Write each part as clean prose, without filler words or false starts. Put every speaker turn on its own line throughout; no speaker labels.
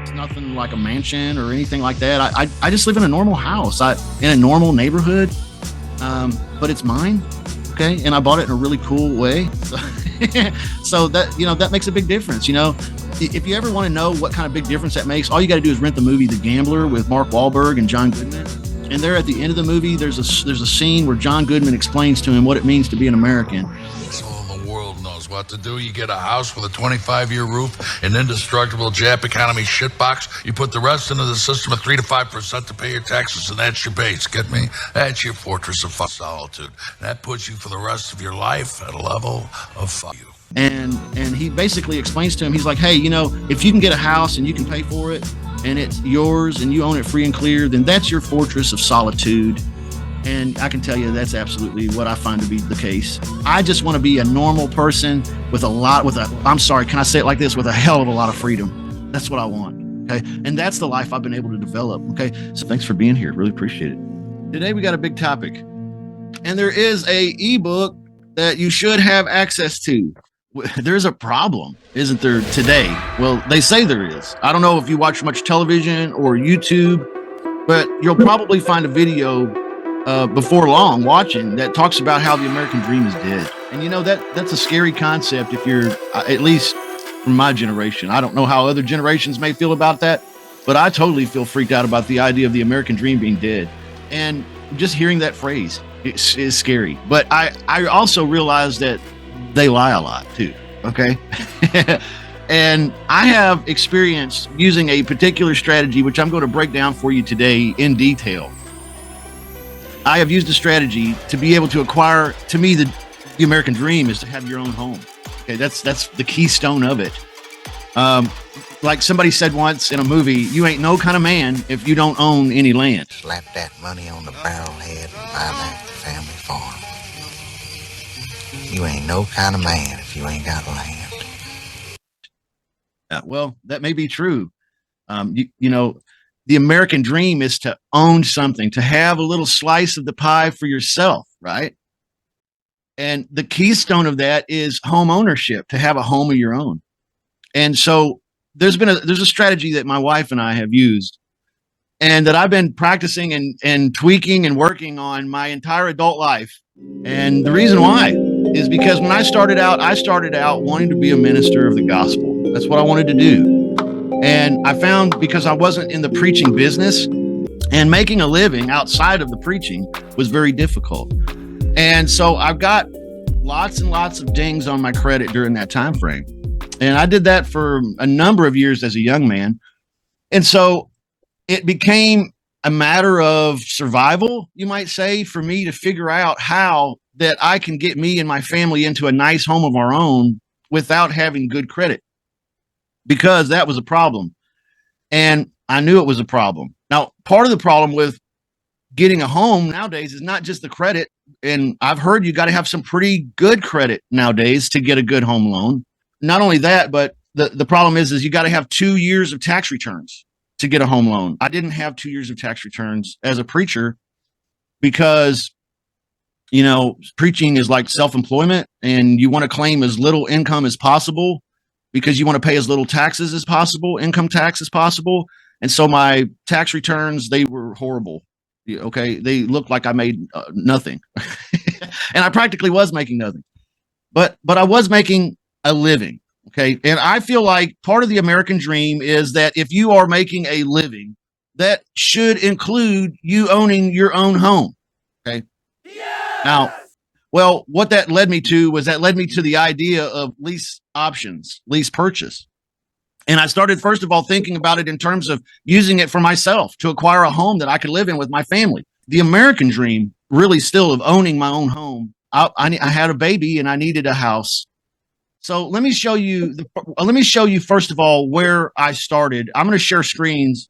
It's nothing like a mansion or anything like that. I just live in a normal house, in a normal neighborhood, but it's mine. Okay, and I bought it in a really cool way. So that that makes a big difference. If you ever want to know what kind of big difference that makes, all you got to do is rent the movie The Gambler with Mark Wahlberg and John Goodman. And there at the end of the movie, there's a scene where John Goodman explains to him what it means to be an American.
That's all the world knows what to do. You get a house with a 25-year roof, an indestructible Jap economy shitbox. You put the rest into the system at 3 to 5% to pay your taxes, and that's your base. Get me? That's your fortress of solitude. That puts you for the rest of your life at a level of fuck you.
And he basically explains to him, he's like, hey, if you can get a house and you can pay for it and it's yours and you own it free and clear, then that's your fortress of solitude. And I can tell you that's absolutely what I find to be the case. I just want to be a normal person I'm sorry, can I say it like this? With a hell of a lot of freedom. That's what I want. Okay. And that's the life I've been able to develop. Okay. So thanks for being here. Really appreciate it. Today we got a big topic, and there is a ebook that you should have access to. There's a problem, isn't there, today? Well, they say there is. I don't know if you watch much television or YouTube, but you'll probably find a video before long watching that talks about how the American dream is dead. And that's a scary concept if you're, at least from my generation. I don't know how other generations may feel about that, but I totally feel freaked out about the idea of the American dream being dead. And just hearing that phrase is scary. But I also realize that they lie a lot too. Okay. And I have experienced using a particular strategy, which I'm going to break down for you today in detail. I have used a strategy to be able to acquire, to me, the American dream is to have your own home. Okay. That's the keystone of it. Like somebody said once in a movie, you ain't no kind of man if you don't own any land.
Slap that money on the barrel head and buy back the family farm. You ain't no kind of man if you ain't got land.
Well, that may be true. The American dream is to own something, to have a little slice of the pie for yourself, right? And the keystone of that is home ownership, to have a home of your own. And so there's a strategy that my wife and I have used, and that I've been practicing and tweaking and working on my entire adult life. And the reason why is because when I started out wanting to be a minister of the gospel. That's what I wanted to do. And I found, because I wasn't in the preaching business, and making a living outside of the preaching was very difficult. And so I've got lots and lots of dings on my credit during that time frame. And I did that for a number of years as a young man. And so it became a matter of survival, you might say, for me to figure out how that I can get me and my family into a nice home of our own without having good credit, because that was a problem. And I knew it was a problem. Now, part of the problem with getting a home nowadays is not just the credit. And I've heard you got to have some pretty good credit nowadays to get a good home loan. Not only that, but the problem is you got to have 2 years of tax returns to get a home loan. I didn't have 2 years of tax returns as a preacher because, preaching is like self-employment, and you want to claim as little income as possible because you want to pay as little taxes as possible, income tax as possible. And so my tax returns, they were horrible. Okay. They looked like I made nothing. And I practically was making nothing, but I was making a living. Okay. And I feel like part of the American dream is that if you are making a living, that should include you owning your own home. Okay. Yes! Now, well, what that led me to the idea of lease options, lease purchase. And I started, first of all, thinking about it in terms of using it for myself to acquire a home that I could live in with my family. The American dream really still of owning my own home. I had a baby and I needed a house. So let me show you first of all where I started. I'm going to share screens,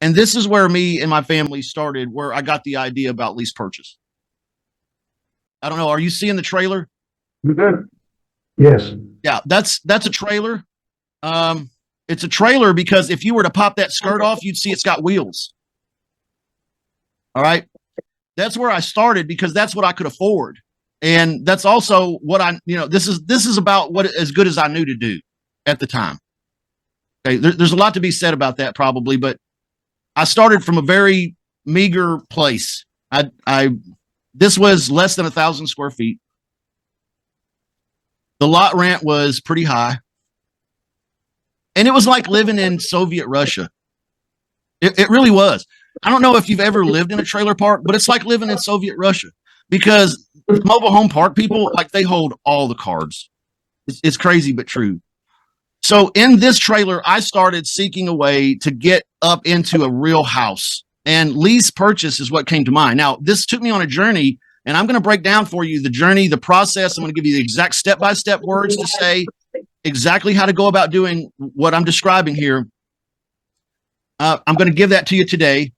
and this is where me and my family started, where I got the idea about lease purchase. I don't know. Are you seeing the trailer?
Yes.
Yeah, that's a trailer. It's a trailer because if you were to pop that skirt off, you'd see it's got wheels. All right. That's where I started because that's what I could afford. And that's also what this is about what as good as I knew to do at the time. Okay, there's a lot to be said about that probably, but I started from a very meager place. This was less than 1,000 square feet. The lot rent was pretty high, and it was like living in Soviet Russia. It really was. I don't know if you've ever lived in a trailer park, but it's like living in Soviet Russia because mobile home park people, like, they hold all the cards. It's crazy, but true. So in this trailer, I started seeking a way to get up into a real house, and lease purchase is what came to mind. Now, this took me on a journey, and I'm going to break down for you the journey, the process. I'm going to give you the exact step-by-step words to say exactly how to go about doing what I'm describing here. I'm going to give that to you today,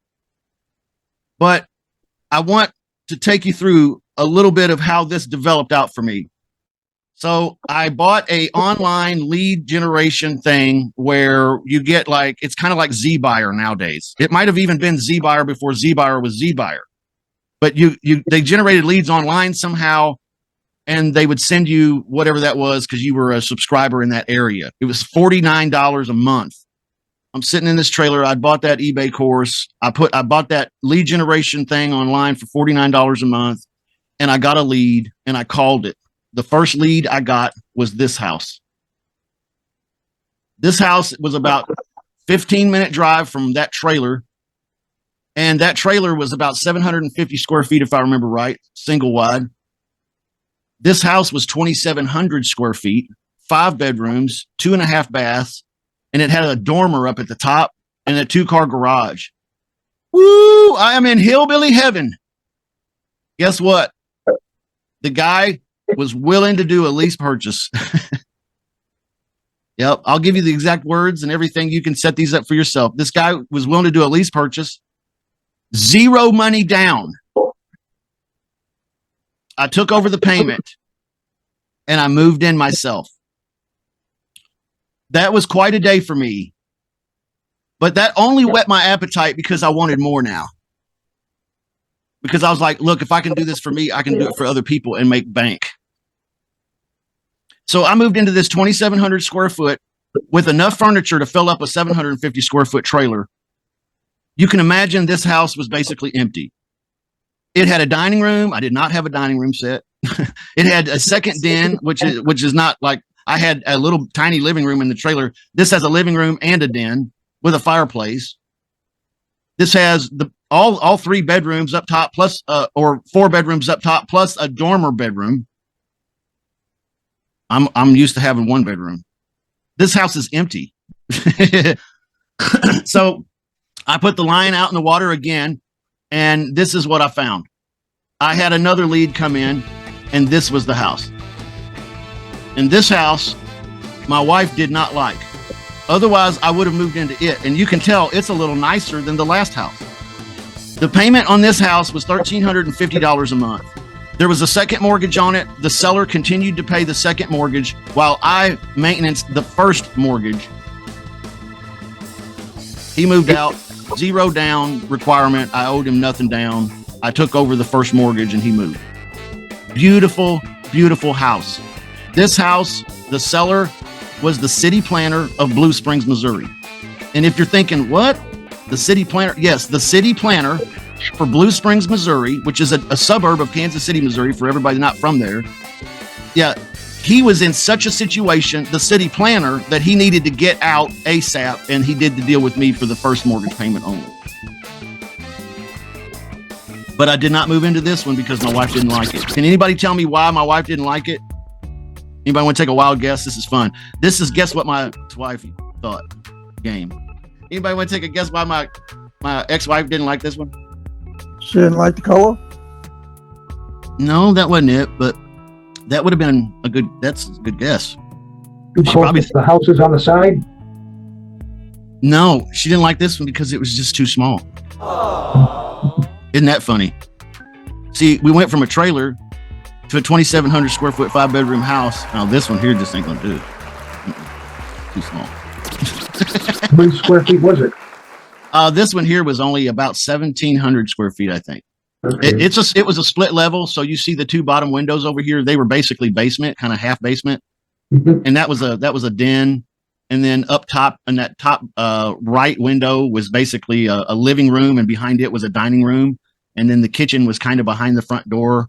but I want to take you through a little bit of how this developed out for me. So I bought a online lead generation thing where you get, like, it's kind of like ZBuyer nowadays. It might have even been ZBuyer before ZBuyer was ZBuyer, but they generated leads online somehow, and they would send you whatever that was because you were a subscriber in that area. It was $49 a month. I'm sitting in this trailer. I bought that eBay course. I bought that lead generation thing online for $49 a month, and I got a lead, and I called it. The first lead I got was this house. This house was about 15-minute drive from that trailer, and that trailer was about 750 square feet, if I remember right, single wide. This house was 2,700 square feet, 5 bedrooms, 2.5 baths, and it had a dormer up at the top and a 2-car garage. Woo! I am in hillbilly heaven. Guess what? The guy was willing to do a lease purchase. Yep, I'll give you the exact words and everything. You can set these up for yourself. This guy was willing to do a lease purchase, 0 money down. I took over the payment, and I moved in myself. That was quite a day for me, but that only whet my appetite because I wanted more now. Because I was like, look, if I can do this for me, I can do it for other people and make bank. So I moved into this 2,700 square foot with enough furniture to fill up a 750 square foot trailer. You can imagine this house was basically empty. It had a dining room. I did not have a dining room set. It had a second den, which is not like, I had a little tiny living room in the trailer. This has a living room and a den with a fireplace. This has all 3 bedrooms up top plus or 4 bedrooms up top plus a dormer bedroom. I'm used to having 1 bedroom. This house is empty. So I put the line out in the water again, and this is what I found. I had another lead come in, and this was the house. And this house, my wife did not like. Otherwise, I would have moved into it. And you can tell it's a little nicer than the last house. The payment on this house was $1,350 a month. There was a second mortgage on it. The seller continued to pay the second mortgage while I maintenanced the first mortgage. He moved out, 0 down requirement. I owed him nothing down. I took over the first mortgage and he moved. Beautiful, beautiful house. This house, the seller was the city planner of Blue Springs, Missouri. And if you're thinking, what? The city planner? Yes, the city planner for Blue Springs, Missouri, which is a suburb of Kansas City, Missouri, for everybody not from there. Yeah, he was in such a situation, the city planner, that he needed to get out ASAP, and he did the deal with me for the first mortgage payment only. But I did not move into this one because my wife didn't like it. Can anybody tell me why my wife didn't like it? Anybody want to take a wild guess? This is fun. This is guess what my wife thought game. Anybody want to take a guess why my ex-wife didn't like this one?
She didn't like the color?
No, that wasn't it, but that would have been that's a good guess.
Probably the houses on the side?
No, she didn't like this one because it was just too small. Isn't that funny? See, we went from a trailer to a 2,700 square foot, 5-bedroom house. Now this one here just ain't gonna do it. Too small.
How many square feet was it?
This one here was only about 1,700 square feet, I think.
Okay.
It was a split level, so you see the 2 bottom windows over here. They were basically basement, kind of half basement,
Mhm.
and that was a den, And then up top in that top right window was basically a living room, and behind it was a dining room. And then the kitchen was kind of behind the front door.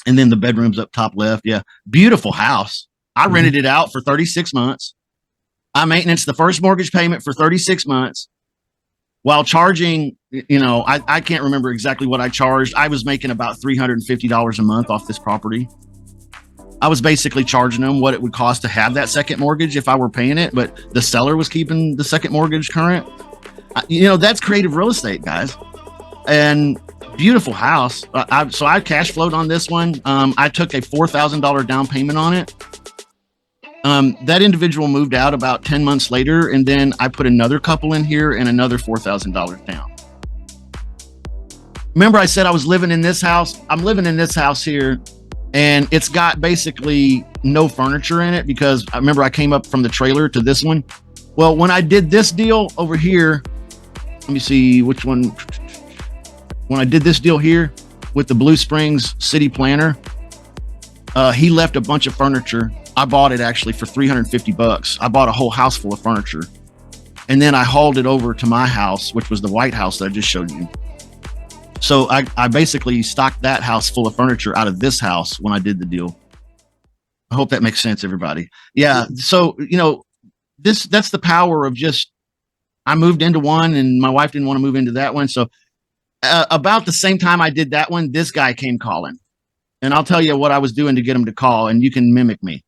And then the bedrooms up top left. Yeah. Beautiful house. I rented it out for 36 months. I maintenance the first mortgage payment for 36 months while charging, I can't remember exactly what I charged. I was making about $350 a month off this property. I was basically charging them what it would cost to have that second mortgage if I were paying it, but the seller was keeping the second mortgage current. That's creative real estate, guys. And beautiful house. So I cash flowed on this one. I took a $4,000 down payment on it. That individual moved out about 10 months later, and then I put another couple in here and another $4,000 down. Remember I said I was living in this house? I'm living in this house here, and it's got basically no furniture in it because I remember I came up from the trailer to this one. Well, when I did this deal over here, let me see which one. When I did this deal here with the Blue Springs city planner, he left a bunch of furniture. I bought it actually for $350. I bought a whole house full of furniture. And then I hauled it over to my house, which was the white house that I just showed you. So I basically stocked that house full of furniture out of this house when I did the deal. I hope that makes sense, everybody. Yeah. So, that's the power of just, I moved into one and my wife didn't want to move into that one. So about the same time I did that one, this guy came calling, and I'll tell you what I was doing to get him to call, and you can mimic me.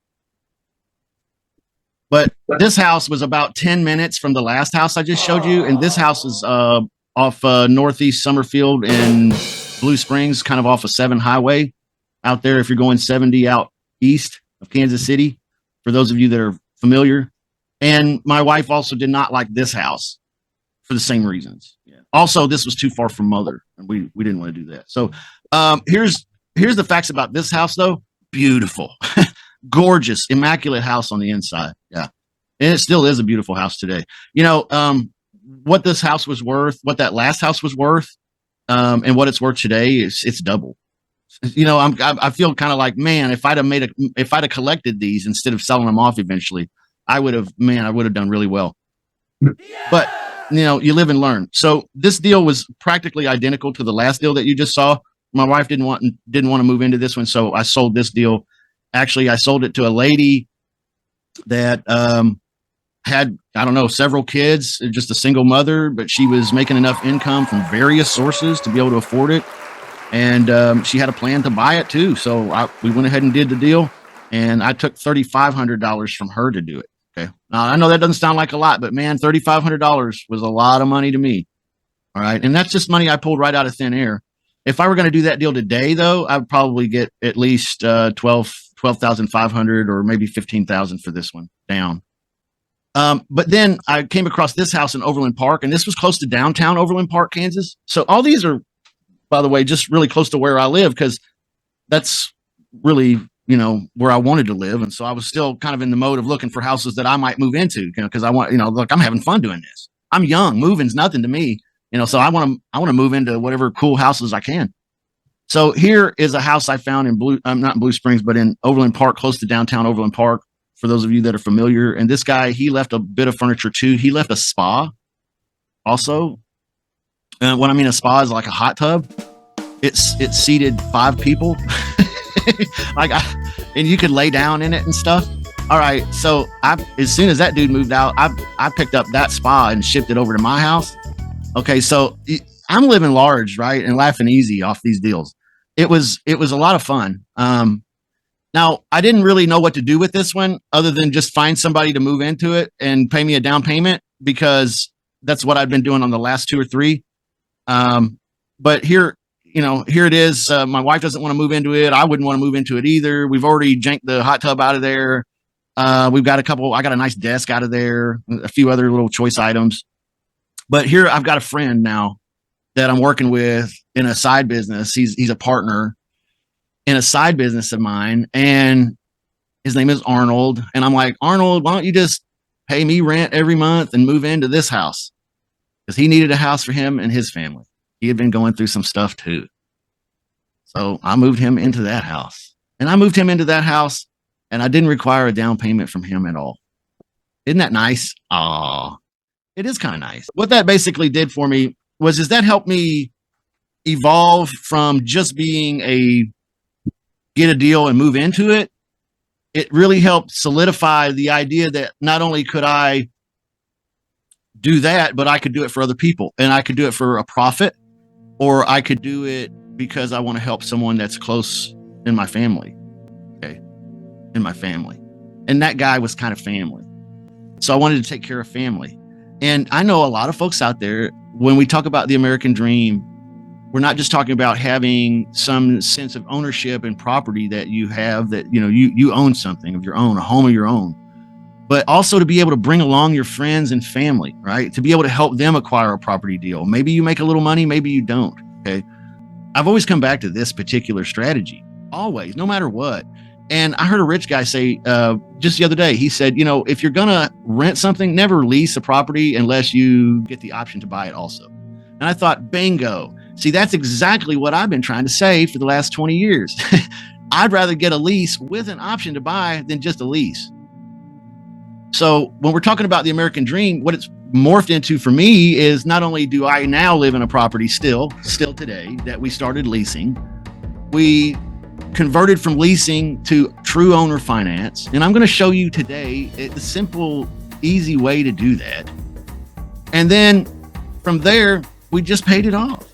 But this house was about 10 minutes from the last house I just showed you. And this house is off Northeast Summerfield in Blue Springs, kind of off of 7 Highway out there. If you're going 70 out east of Kansas City, for those of you that are familiar. And my wife also did not like this house for the same reasons. Yeah. Also, this was too far from mother, and we didn't want to do that. So here's the facts about this house, though. Beautiful, gorgeous, immaculate house on the inside. Yeah, and it still is a beautiful house today. What this house was worth, what that last house was worth, and what it's worth today it's double. I feel kind of like, man, if I'd have collected these instead of selling them off eventually, I would have done really well. But you live and learn. So this deal was practically identical to the last deal that you just saw. My wife didn't want to move into this one, so I sold this deal. Actually, I sold it to a lady that had, I don't know, several kids, just a single mother, but she was making enough income from various sources to be able to afford it. And she had a plan to buy it too. So we went ahead and did the deal, and I took $3,500 from her to do it. Okay. Now I know that doesn't sound like a lot, but man, $3,500 was a lot of money to me. All right. And that's just money I pulled right out of thin air. If I were going to do that deal today, though, I'd probably get at least 12,500 or maybe 15,000 for this one down. But then I came across this house in Overland Park, and this was close to downtown Overland Park, Kansas. So all these are, by the way, just really close to where I live, because that's really, where I wanted to live. And so I was still kind of in the mode of looking for houses that I might move into, because I want, look, I'm having fun doing this. I'm young, moving's nothing to me, so I want to move into whatever cool houses I can. So here is a house I found in not in Blue Springs, but in Overland Park, close to downtown Overland Park, for those of you that are familiar. And this guy, he left a bit of furniture too. He left a spa also. What I mean, a spa is like a hot tub. It's seated 5 people. And you could lay down in it and stuff. All right. So as soon as that dude moved out, I picked up that spa and shipped it over to my house. Okay. So I'm living large, right? And laughing easy off these deals. It was a lot of fun. Now I didn't really know what to do with this one other than just find somebody to move into it and pay me a down payment, because that's what I've been doing on the last 2 or 3. But here it is. My wife doesn't want to move into it. I wouldn't want to move into it either. We've already janked the hot tub out of there. I got a nice desk out of there, a few other little choice items. But here I've got a friend now that I'm working with in a side business. He's a partner in a side business of mine, and his name is Arnold. And I'm like, Arnold, why don't you just pay me rent every month and move into this house? Because he needed a house for him and his family. He had been going through some stuff too. So I moved him into that house, and I didn't require a down payment from him at all. Isn't that nice? It is kind of nice. What that basically did for me is that helped me evolve from just being a get a deal and move into it. It really helped solidify the idea that not only could I do that, but I could do it for other people, and I could do it for a profit, or I could do it because I want to help someone that's close in my family. Okay. In my family. And that guy was kind of family. So I wanted to take care of family. And I know a lot of folks out there, when we talk about the American dream, we're not just talking about having some sense of ownership and property that you have, that, you own something of your own, a home of your own, but also to be able to bring along your friends and family, right? To be able to help them acquire a property deal. Maybe you make a little money, maybe you don't. Okay. I've always come back to this particular strategy, always, no matter what. And I heard a rich guy say just the other day, he said, if you're going to rent something, never lease a property unless you get the option to buy it also. And I thought, bingo. See, that's exactly what I've been trying to say for the last 20 years. I'd rather get a lease with an option to buy than just a lease. So when we're talking about the American dream, what it's morphed into for me is not only do I now live in a property still today that we started leasing, we converted from leasing to true owner finance. And I'm going to show you today the simple, easy way to do that. And then from there, we just paid it off,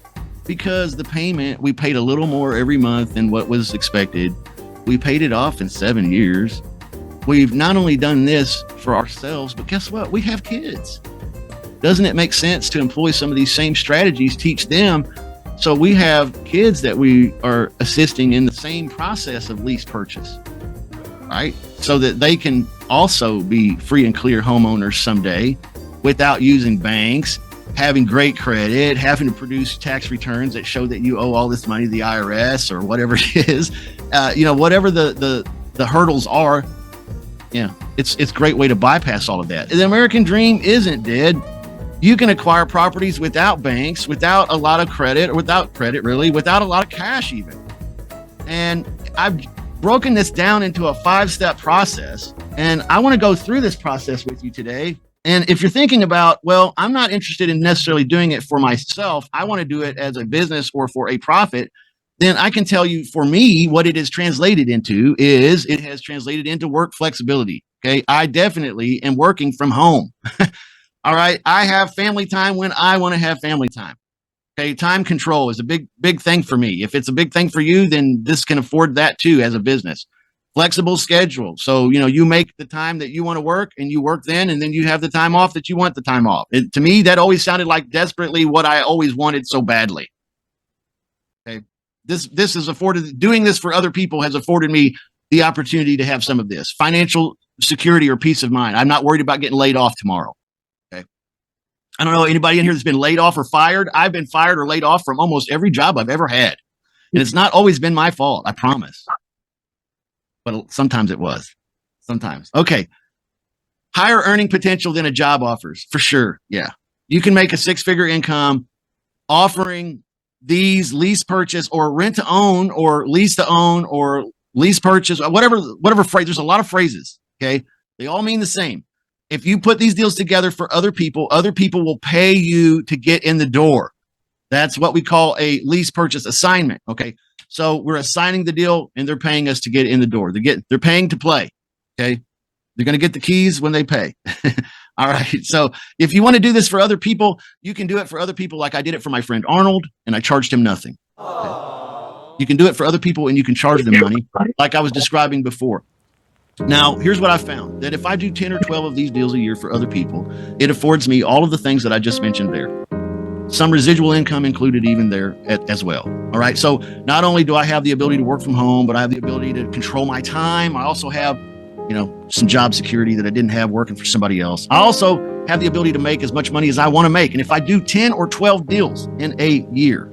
because the payment, we paid a little more every month than what was expected. We paid it off in 7 years. We've not only done this for ourselves, but guess what? We have kids. Doesn't it make sense to employ some of these same strategies, teach them? So we have kids that we are assisting in the same process of lease purchase, right? So that they can also be free and clear homeowners someday without using banks, having great credit, having to produce tax returns that show that you owe all this money to the IRS or whatever it is, whatever the hurdles are. Yeah, it's a great way to bypass all of that. The American dream isn't dead. You can acquire properties without banks, without a lot of credit, or without credit really, without a lot of cash even. And I've broken this down into a 5-step process, and I want to go through this process with you today. And if you're thinking about, well, I'm not interested in necessarily doing it for myself, I want to do it as a business or for a profit, then I can tell you, for me, what it is translated into is it has translated into work flexibility. Okay. I definitely am working from home. All right. I have family time when I want to have family time. Okay. Time control is a big thing for me. If it's a big thing for you, then this can afford that too as a business. Flexible schedule. So, you make the time that you want to work and you work then, and then you have the time off that you want the time off. To me, that always sounded like desperately what I always wanted so badly. Okay. This has afforded, doing this for other people has afforded me the opportunity to have some of this financial security or peace of mind. I'm not worried about getting laid off tomorrow. Okay. I don't know anybody in here that's been laid off or fired. I've been fired or laid off from almost every job I've ever had. And it's not always been my fault. I promise. But sometimes it was. Sometimes. Okay. Higher earning potential than a job offers, for sure. Yeah. You can make a 6-figure income offering these lease purchase or rent to own or lease to own or lease purchase, whatever phrase. There's a lot of phrases. Okay. They all mean the same. If you put these deals together for other people will pay you to get in the door. That's what we call a lease purchase assignment. Okay. So we're assigning the deal and they're paying us to get in the door. They're paying to play. Okay. They're going to get the keys when they pay. All right. So if you want to do this for other people, you can do it for other people. Like I did it for my friend Arnold and I charged him nothing. Okay. You can do it for other people and you can charge them money like I was describing before. Now, here's what I found, that if I do 10 or 12 of these deals a year for other people, it affords me all of the things that I just mentioned there. Some residual income included even there as well. All right. So not only do I have the ability to work from home, but I have the ability to control my time. I also have, some job security that I didn't have working for somebody else. I also have the ability to make as much money as I want to make. And if I do 10 or 12 deals in a year,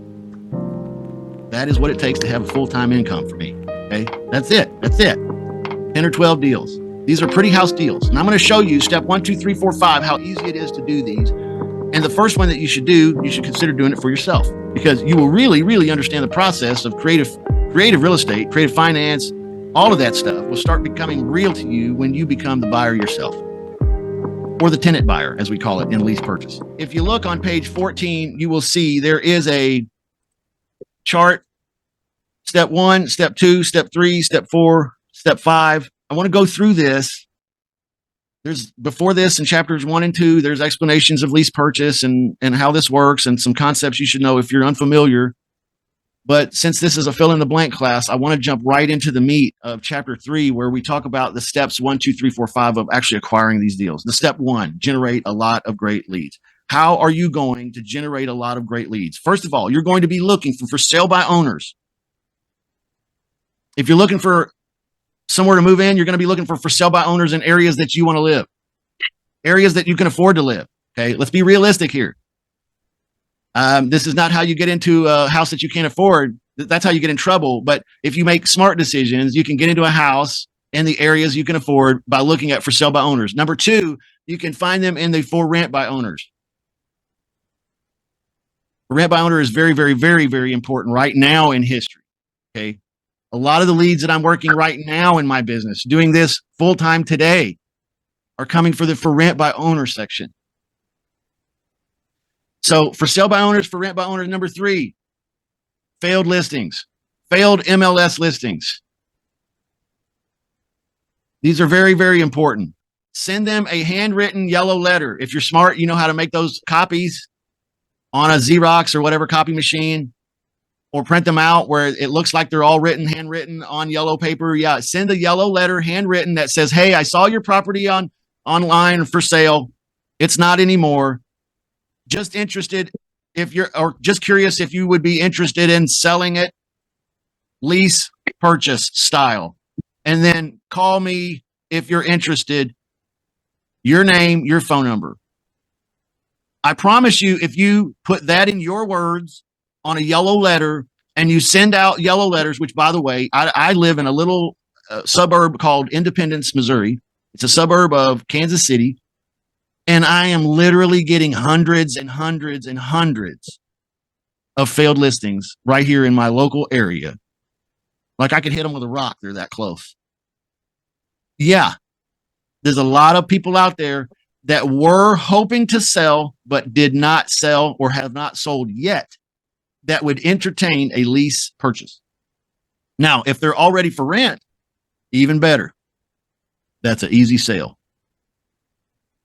that is what it takes to have a full-time income for me. Okay. That's it. 10 or 12 deals. These are pretty house deals. And I'm going to show you step 1, 2, 3, 4, 5, how easy it is to do these. And the first one that you should do, you should consider doing it for yourself, because you will really, really understand the process of creative real estate, creative finance. All of that stuff will start becoming real to you when you become the buyer yourself. or the tenant buyer, as we call it in lease purchase. If you look on page 14, you will see there is a chart. Step 1, step 2, step 3, step 4, step 5. I want to go through this. There's before this in chapters 1 and 2, there's explanations of lease purchase and how this works and some concepts you should know if you're unfamiliar. But since this is a fill in the blank class, I want to jump right into the meat of chapter 3, where we talk about the steps 1, 2, 3, 4, 5 of actually acquiring these deals. The step 1, generate a lot of great leads. How are you going to generate a lot of great leads? First of all, you're going to be looking for sale by owners. If you're looking for somewhere to move in, you're going to be looking for sale by owners in areas that you want to live, areas that you can afford to live. Okay, let's be realistic here. This is not how you get into a house that you can't afford. That's how you get in trouble. But if you make smart decisions, you can get into a house in the areas you can afford by looking at for sale by owners. Number 2, you can find them in the for rent by owners. For rent by owner is very, very, very, very important right now in history. Okay. A lot of the leads that I'm working right now in my business, doing this full time today, are coming for the for rent by owner section. So for sale by owners, for rent by owners, number 3, failed listings, failed MLS listings. These are very, very important. Send them a handwritten yellow letter. If you're smart, you know how to make those copies on a Xerox or whatever copy machine, or print them out where it looks like they're all handwritten on yellow paper. Yeah, send a yellow letter handwritten that says, hey, I saw your property online for sale. It's not anymore. Just interested or just curious if you would be interested in selling it, lease purchase style. And then call me if you're interested, your name, your phone number. I promise you, if you put that in your words on a yellow letter and you send out yellow letters, which by the way, I live in a little suburb called Independence, Missouri. It's a suburb of Kansas City. And I am literally getting hundreds and hundreds and hundreds of failed listings right here in my local area. Like I could hit them with a rock. They're that close. Yeah. There's a lot of people out there that were hoping to sell, but did not sell or have not sold yet, that would entertain a lease purchase. Now, if they're already for rent, even better. That's an easy sale.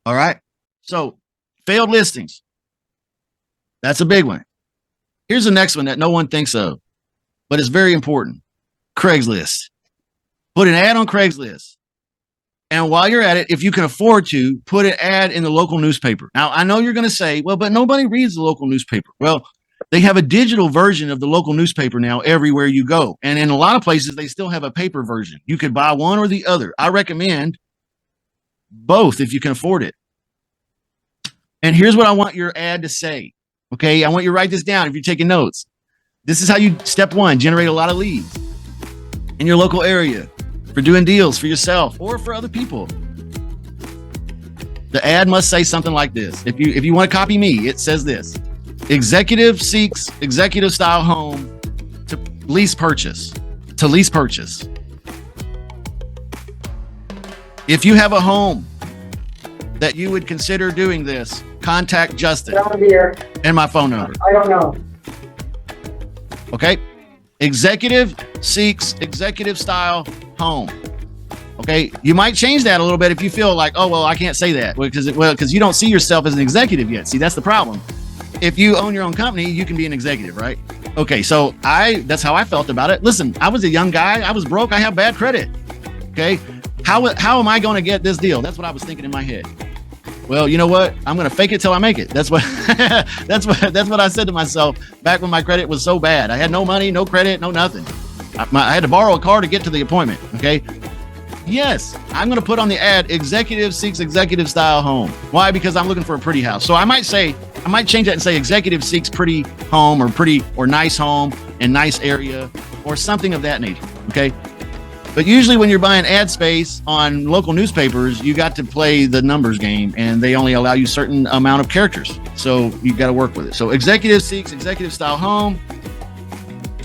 All right. So failed listings. That's a big one. Here's the next one that no one thinks of, but it's very important. Craigslist. Put an ad on Craigslist. And while you're at it, if you can afford to, put an ad in the local newspaper. Now, I know you're going to say, well, but nobody reads the local newspaper. Well, they have a digital version of the local newspaper now everywhere you go. And in a lot of places, they still have a paper version. You could buy one or the other. I recommend both if you can afford it. And here's what I want your ad to say. Okay, I want you to write this down if you're taking notes. This is how you, step 1, generate a lot of leads in your local area for doing deals for yourself or for other people. The ad must say something like this. If you want to copy me, it says this: executive seeks executive style home to lease purchase. To lease purchase. If you have a home that you would consider doing this, contact Justin and my phone number.
I don't know.
Okay. Executive seeks executive style home. Okay. You might change that a little bit if you feel like, oh, well, I can't say that because you don't see yourself as an executive yet. See, that's the problem. If you own your own company, you can be an executive, right? Okay. So that's how I felt about it. Listen, I was a young guy. I was broke. I have bad credit. Okay. How am I going to get this deal? That's what I was thinking in my head. Well, you know what? I'm going to fake it till I make it. That's what that's what I said to myself back when my credit was so bad. I had no money, no credit, no nothing. I had to borrow a car to get to the appointment. Okay. Yes, I'm going to put on the ad, executive seeks executive style home. Why? Because I'm looking for a pretty house. So I might change that and say executive seeks pretty home or nice home and nice area or something of that nature. Okay. But usually when you're buying ad space on local newspapers, you got to play the numbers game and they only allow you a certain amount of characters. So you got to work with it. So executive seeks executive style home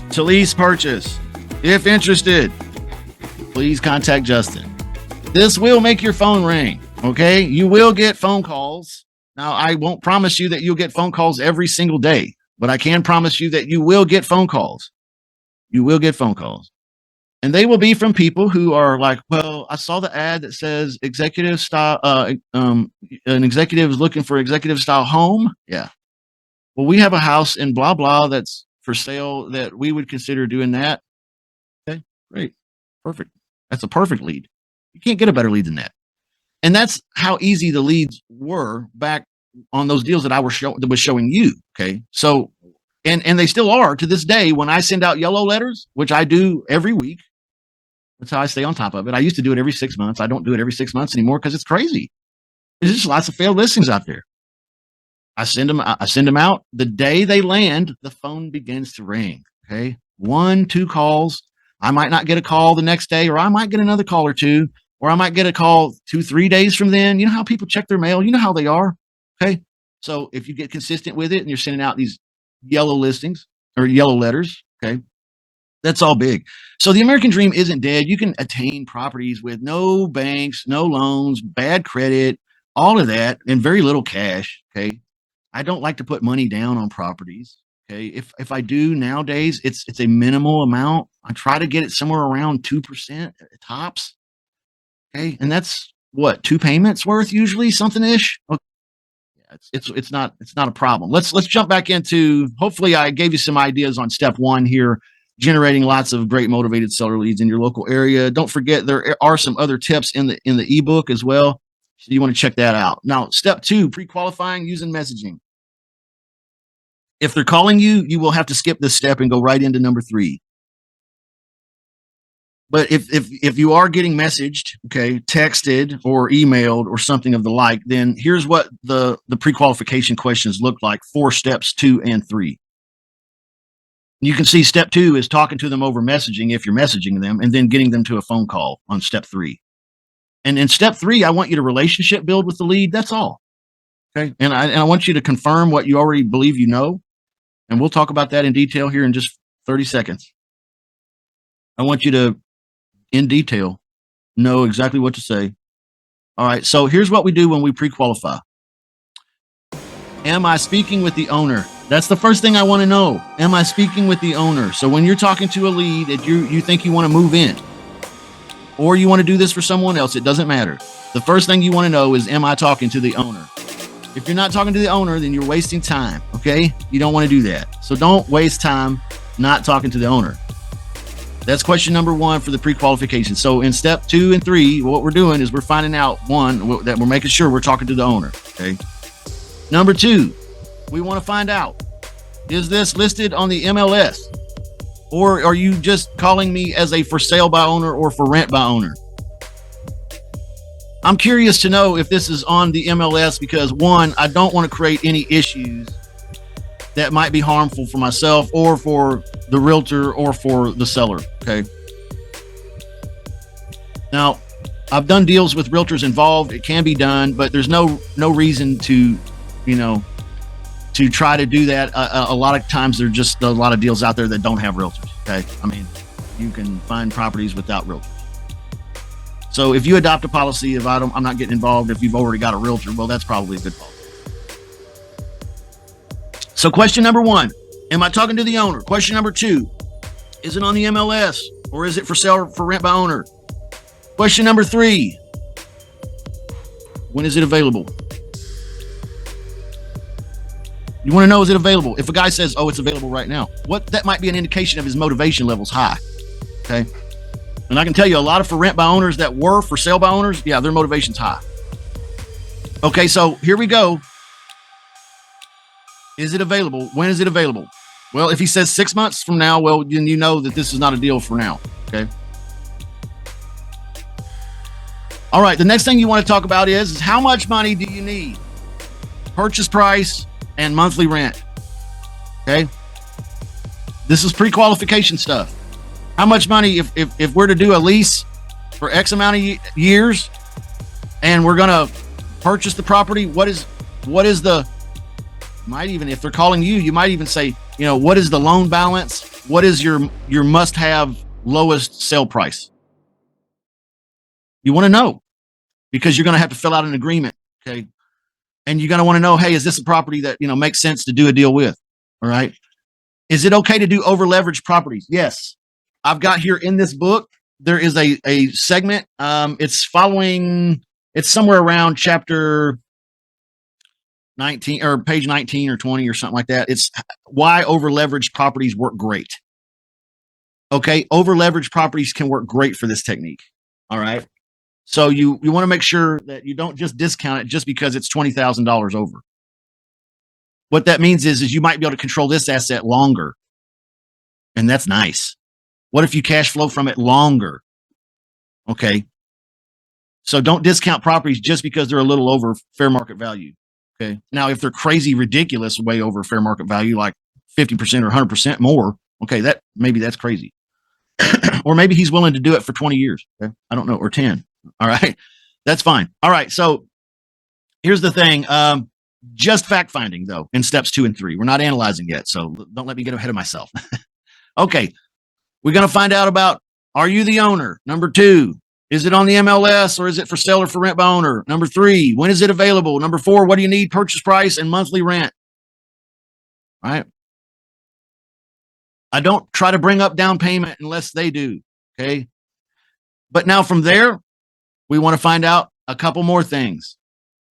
to lease purchase. If interested, please contact Justin. This will make your phone ring. Okay. You will get phone calls. Now, I won't promise you that you'll get phone calls every single day, but I can promise you that you will get phone calls. You will get phone calls. And they will be from people who are like, well, I saw the ad that says executive style, an executive is looking for executive style home. Yeah. Well, we have a house in blah, blah that's for sale that we would consider doing that. Okay. Great. Perfect. That's a perfect lead. You can't get a better lead than that. And that's how easy the leads were back on those deals that that was showing you. Okay. So, and they still are to this day when I send out yellow letters, which I do every week. That's how I stay on top of it. I used to do it every 6 months. I don't do it every 6 months anymore because it's crazy. There's just lots of failed listings out there. I send them out. The day they land, the phone begins to ring. Okay. 1, 2 calls. I might not get a call the next day, or I might get another call or two, or I might get a call 2, 3 days from then. You know how people check their mail. You know how they are. Okay. So if you get consistent with it and you're sending out these yellow listings or yellow letters, okay, that's all big. So the American dream isn't dead. You can attain properties with no banks, no loans, bad credit, all of that, and very little cash. Okay. I don't like to put money down on properties. Okay. If I do nowadays, it's a minimal amount. I try to get it somewhere around 2% at tops. Okay. And that's what, 2 payments worth usually, something ish. Okay. Yeah, it's not a problem. Let's jump back into, hopefully I gave you some ideas on step 1 here, generating lots of great motivated seller leads in your local area. Don't forget there are some other tips in the ebook as well. So you want to check that out. Now, step 2, pre-qualifying using messaging. If they're calling you, you will have to skip this step and go right into number 3. But if you are getting messaged, okay, texted or emailed or something of the like, then here's what the pre-qualification questions look like for steps 2 and 3. You can see step 2 is talking to them over messaging if you're messaging them, and then getting them to a phone call on step 3. And in step 3, I want you to relationship build with the lead. That's all. Okay. And I want you to confirm what you already believe you know. And we'll talk about that in detail here in just 30 seconds. I want you to, in detail, know exactly what to say. All right. So here's what we do when we pre-qualify. Am I speaking with the owner? That's the first thing I want to know. Am I speaking with the owner? So when you're talking to a lead that you think you want to move in, or you want to do this for someone else, it doesn't matter. The first thing you want to know is, am I talking to the owner? If you're not talking to the owner, then you're wasting time. Okay. You don't want to do that. So don't waste time not talking to the owner. That's question number 1 for the pre-qualification. So in step 2 and 3, what we're doing is we're finding out, 1, that we're making sure we're talking to the owner. Okay. Number 2, we want to find out, is this listed on the MLS? Or are you just calling me as a for sale by owner or for rent by owner? I'm curious to know if this is on the MLS because, 1, I don't want to create any issues that might be harmful for myself or for the realtor or for the seller. Okay. Now, I've done deals with realtors involved. It can be done, but there's no reason to, to try to do that. A lot of times there's just a lot of deals out there that don't have realtors. Okay. I mean, you can find properties without realtors. So if you adopt a policy of I'm not getting involved if you've already got a realtor, well, that's probably a good policy. So question number 1, am I talking to the owner? Question number 2, is it on the MLS or is it for sale for rent by owner? Question number 3, when is it available? You want to know, is it available? If a guy says, oh, it's available right now, that might be an indication of his motivation level's high. Okay. And I can tell you a lot of for rent by owners that were for sale by owners, yeah, their motivation's high. Okay, so here we go. Is it available? When is it available? Well, if he says 6 months from now, well, then you know that this is not a deal for now. Okay. All right. The next thing you want to talk about is how much money do you need? Purchase price and monthly rent. Okay. This is pre-qualification stuff. How much money, if we're to do a lease for X amount of years and we're going to purchase the property, what is the, might even, if they're calling you, you might even say, what is the loan balance? What is your must-have lowest sale price? You want to know. because you're going to have to fill out an agreement. Okay. And you're going to want to know, hey, is this a property that, makes sense to do a deal with? All right. Is it okay to do over leveraged properties? Yes. I've got here in this book, there is a segment. It's somewhere around chapter 19 or page 19 or 20 or something like that. It's why over leveraged properties work great. Okay. Over leveraged properties can work great for this technique. All right. So you want to make sure that you don't just discount it just because it's $20,000 over. What that means is you might be able to control this asset longer. And that's nice. What if you cash flow from it longer? Okay. So don't discount properties just because they're a little over fair market value. Okay. Now, if they're crazy, ridiculous, way over fair market value, like 50% or 100% more, okay, that's crazy. Or maybe he's willing to do it for 20 years. Okay? I don't know, or 10. All right. That's fine. All right. So here's the thing. Just fact finding though, in steps 2 and 3. We're not analyzing yet. So don't let me get ahead of myself. Okay. We're going to find out about, are you the owner? Number 2, is it on the MLS or is it for sale or for rent by owner? Number 3, when is it available? Number 4, what do you need? Purchase price and monthly rent. All right. I don't try to bring up down payment unless they do. Okay. But now from there, we want to find out a couple more things.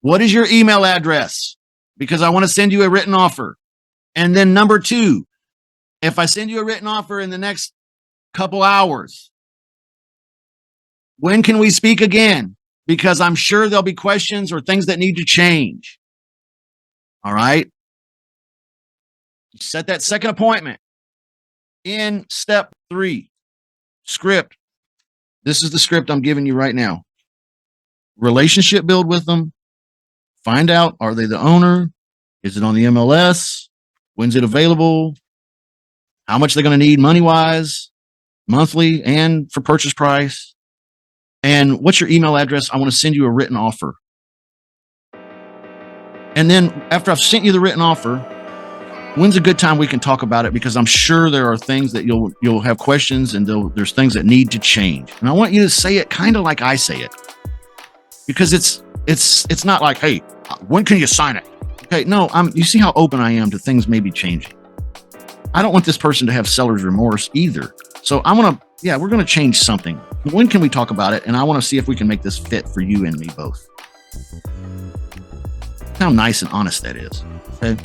What is your email address? Because I want to send you a written offer. And then number 2, if I send you a written offer in the next couple hours, when can we speak again? Because I'm sure there'll be questions or things that need to change. All right. Set that second appointment. In step 3, script. This is the script I'm giving you right now. Relationship build with them. Find out, are they the owner? Is it on the MLS? When's it available? How much they're going to need money-wise, monthly, and for purchase price? And what's your email address? I want to send you a written offer. And then after I've sent you the written offer, when's a good time we can talk about it? Because I'm sure there are things that you'll have questions and there's things that need to change. And I want you to say it kind of like I say it. Because it's not like, hey, when can you sign it? Okay, no, you see how open I am to things maybe changing. I don't want this person to have seller's remorse either. So we're going to change something. When can we talk about it? And I want to see if we can make this fit for you and me both. How nice and honest that is. Okay.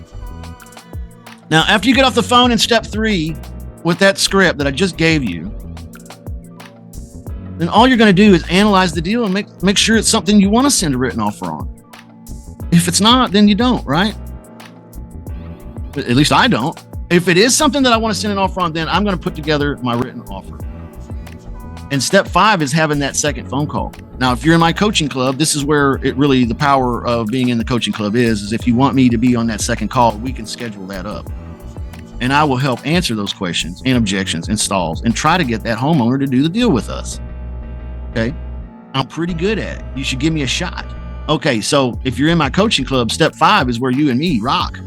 Now, after you get off the phone in step 3 with that script that I just gave you, then all you're going to do is analyze the deal and make sure it's something you want to send a written offer on. If it's not, then you don't, right? But at least I don't. If it is something that I want to send an offer on, then I'm going to put together my written offer. And step 5 is having that second phone call. Now, if you're in my coaching club, this is where the power of being in the coaching club is if you want me to be on that second call, we can schedule that up. And I will help answer those questions and objections and stalls and try to get that homeowner to do the deal with us. Okay. I'm pretty good at it. You should give me a shot. Okay. So if you're in my coaching club, step 5 is where you and me rock.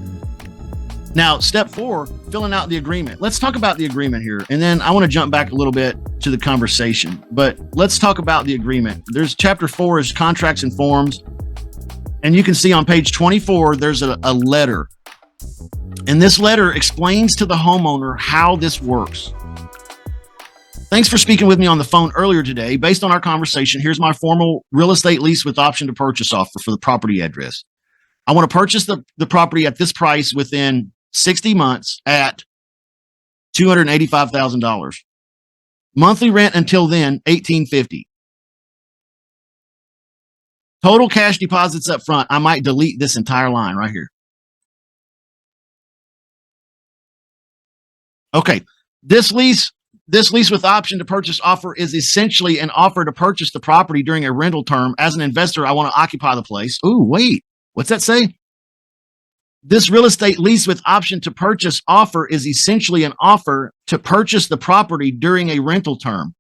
Now, step 4, filling out the agreement. Let's talk about the agreement here. And then I want to jump back a little bit to the conversation, but let's talk about the agreement. There's chapter 4 is contracts and forms. And you can see on page 24, there's a letter. And this letter explains to the homeowner how this works. Thanks for speaking with me on the phone earlier today. Based on our conversation, here's my formal real estate lease with option to purchase offer for the property address. I want to purchase the property at this price within 60 months at $285,000. Monthly rent until then, $1,850. Total cash deposits up front. I might delete this entire line right here. Okay. This lease with option to purchase offer is essentially an offer to purchase the property during a rental term. As an investor, I want to occupy the place. Ooh, wait, what's that say? This real estate lease with option to purchase offer is essentially an offer to purchase the property during a rental term.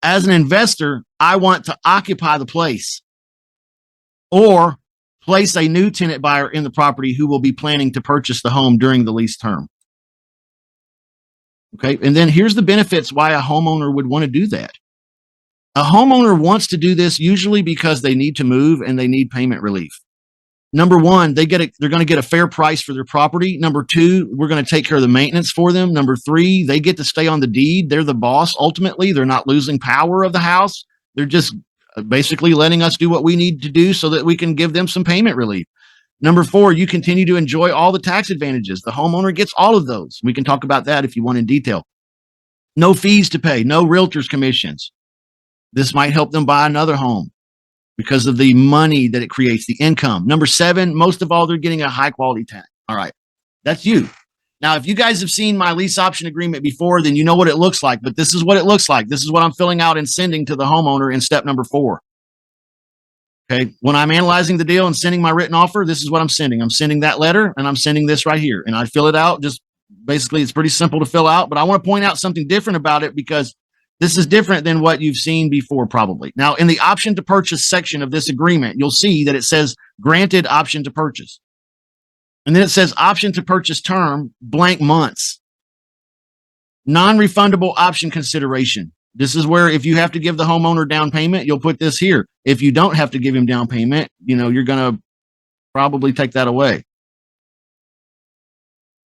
As an investor, I want to occupy the place or place a new tenant buyer in the property who will be planning to purchase the home during the lease term. Okay. And then here's the benefits why a homeowner would want to do that. A homeowner wants to do this usually because they need to move and they need payment relief. Number one, they're going to get a fair price for their property. Number two, we're going to take care of the maintenance for them. Number three, they get to stay on the deed. They're the boss. Ultimately, they're not losing power of the house. They're just basically letting us do what we need to do so that we can give them some payment relief. Number four, you continue to enjoy all the tax advantages. The homeowner gets all of those. We can talk about that if you want in detail. No fees to pay, no realtors commissions. This might help them buy another home because of the money that it creates, the income. Number seven, most of all, they're getting a high quality tenant. All right, that's you. Now, if you guys have seen my lease option agreement before, then you know what it looks like, but this is what it looks like. This is what I'm filling out and sending to the homeowner in step number 4. Okay, when I'm analyzing the deal and sending my written offer, this is what I'm sending. I'm sending that letter and I'm sending this right here. And I fill it out. Just basically, it's pretty simple to fill out, but I want to point out something different about it because this is different than what you've seen before, probably. Now, in the option to purchase section of this agreement, you'll see that it says granted option to purchase. And then it says option to purchase term, blank months. Non-refundable option consideration. This is where if you have to give the homeowner down payment, you'll put this here. If you don't have to give him down payment, you're going to probably take that away.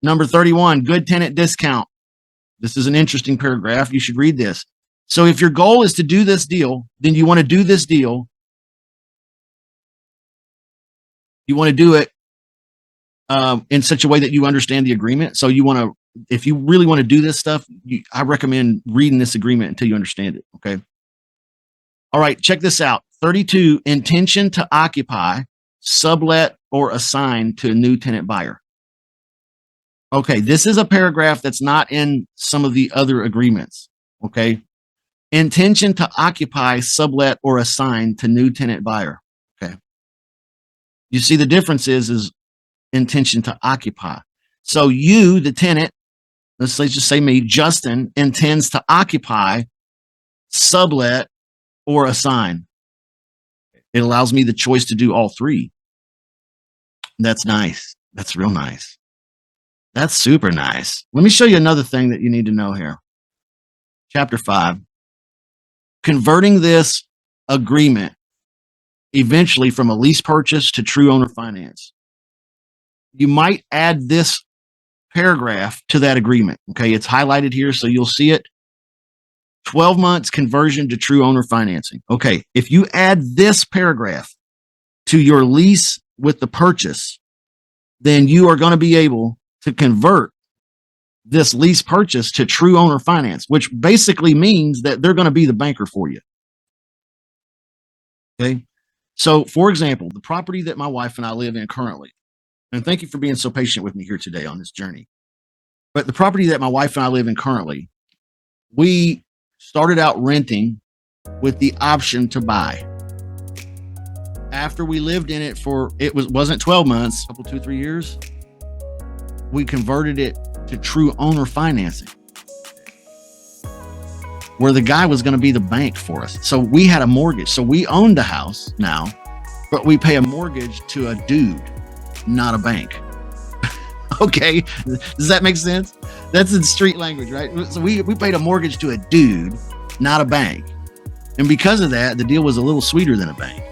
Number 31, good tenant discount. This is an interesting paragraph. You should read this. So if your goal is to do this deal, then you want to do this deal. You want to do it in such a way that you understand the agreement. So if you really want to do this stuff, I recommend reading this agreement until you understand it. Okay. All right. Check this out. 32, intention to occupy, sublet, or assign to a new tenant buyer. Okay. This is a paragraph that's not in some of the other agreements. Okay. Intention to occupy, sublet, or assign to new tenant buyer. Okay. You see the difference is intention to occupy. So you, the tenant, let's just say me, Justin, intends to occupy, sublet, or assign. It allows me the choice to do all three. That's nice. That's real nice. That's super nice. Let me show you another thing that you need to know here. Chapter 5. Converting this agreement eventually from a lease purchase to true owner finance. You might add this paragraph to that agreement. Okay, it's highlighted here, so you'll see it. 12 months conversion to true owner financing. Okay, if you add this paragraph to your lease with the purchase, then you are going to be able to convert this lease purchase to true owner finance, which basically means that they're going to be the banker for you. Okay, so for example, the property that my wife and I live in currently, and thank you for being so patient with me here today on this journey. But the property that my wife and I live in currently, we started out renting with the option to buy. After we lived in it wasn't 12 months, a couple, 2-3 years, we converted it to true owner financing, where the guy was going to be the bank for us. So we had a mortgage. So we owned the house now, but we pay a mortgage to a dude, not a bank. Okay. Does that make sense? That's in street language, right? So we paid a mortgage to a dude, not a bank. And because of that, the deal was a little sweeter than a bank.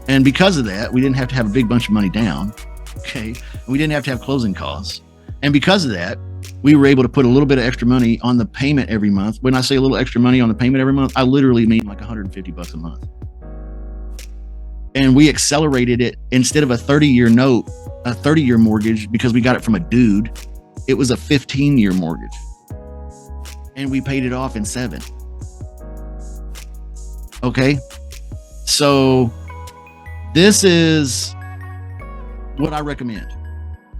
And because of that, we didn't have to have a big bunch of money down. Okay. We didn't have to have closing costs. And because of that, we were able to put a little bit of extra money on the payment every month. When I say a little extra money on the payment every month, I literally mean like $150 a month. And we accelerated it. Instead of a 30-year note, a 30-year mortgage, because we got it from a dude, it was a 15-year mortgage. And we paid it off in 7. Okay. So this is what I recommend.